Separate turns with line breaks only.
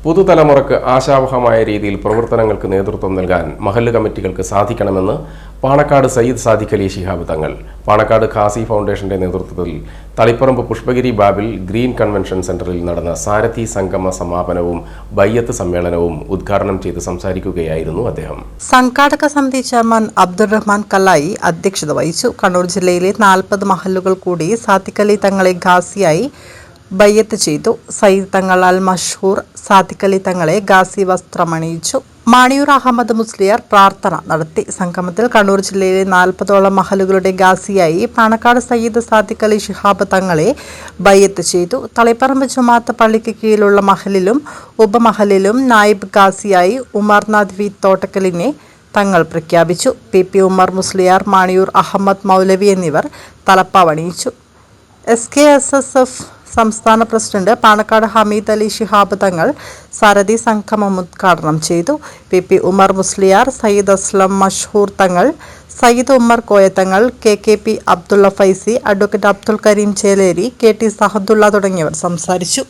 പുതുതലമുറക്ക് ആശാവഹമായ രീതിയിൽ പ്രവർത്തനങ്ങൾക്ക് നേതൃത്വം നൽകാൻ മഹല്ല് കമ്മിറ്റികൾക്ക് സാധിക്കണമെന്ന് പാണക്കാട് സയ്യിദ് സാദിഖ് അലി ശിഹാബ് തങ്ങൾ പാണക്കാട് ഖാസി ഫൗണ്ടേഷന്റെ നേതൃത്വത്തിൽ തളിപ്പറമ്പ് പുഷ്പഗിരി ബാബിൽ ഗ്രീൻ കൺവെൻഷൻ സെന്ററിൽ നടന്ന സാരഥി സംഗമ സമാപനവും ബയ്യത്ത് സമ്മേളനവും ഉദ്ഘാടനം ചെയ്ത് സംസാരിക്കുകയായിരുന്നു അദ്ദേഹം.
സംഘാടക സമിതി ചെയർമാൻ അബ്ദുറഹ്മാൻ കല്ലായി അധ്യക്ഷത വഹിച്ചു. കണ്ണൂർ ജില്ലയിലെ 40 മഹല്ലുകൾ കൂടി സാദിഖ് അലി തങ്ങളെ ഖാസിയായി ബയ്യത്ത് ചെയ്തു. സയ്യിദ് തങ്ങൾ അൽ മഷ്ഹൂർ സാദിഖ് അലി തങ്ങളെ ഖാസി വസ്ത്രമണിയിച്ചു. മാണിയൂർ അഹമ്മദ് മുസ്ലിയാർ പ്രാർത്ഥന നടത്തി. സംഗമത്തിൽ കണ്ണൂർ ജില്ലയിലെ 40ഓളം മഹലുകളുടെ ഖാസിയായി പാണക്കാട് സയ്യിദ് സാദിഖ് അലി ശിഹാബ് തങ്ങളെ ബയ്യത്ത് ചെയ്തു. തളിപ്പറമ്പ് ജമാഅത്ത് പള്ളിക്ക് കീഴിലുള്ള മഹലിലും ഉപമഹലിലും നായിബ് ഖാസിയായി ഉമർ നദ്വി തോട്ടക്കലിനെ തങ്ങൾ പ്രഖ്യാപിച്ചു. പി ഉമർ മുസ്ലിയാർ, മാണിയൂർ അഹമ്മദ് മൗലവി എന്നിവർ തലപ്പാവണിയിച്ചു. SKSSF സംസ്ഥാന പ്രസിഡന്റ് പാണക്കാട് ഹമീദ് അലി ശിഹാബ് തങ്ങൾ സാരഥി സംഗമം ഉദ്ഘാടനം ചെയ്തു. P Umar Musliyar, Syed Aslam Mashhoor Thangal, Syed Umar Koyathangal, KKP Abdulla Faizy, advocate Abdul Kareem Cheleri, KT Sahadulla തുടങ്ങിയവർ സംസാരിച്ചു.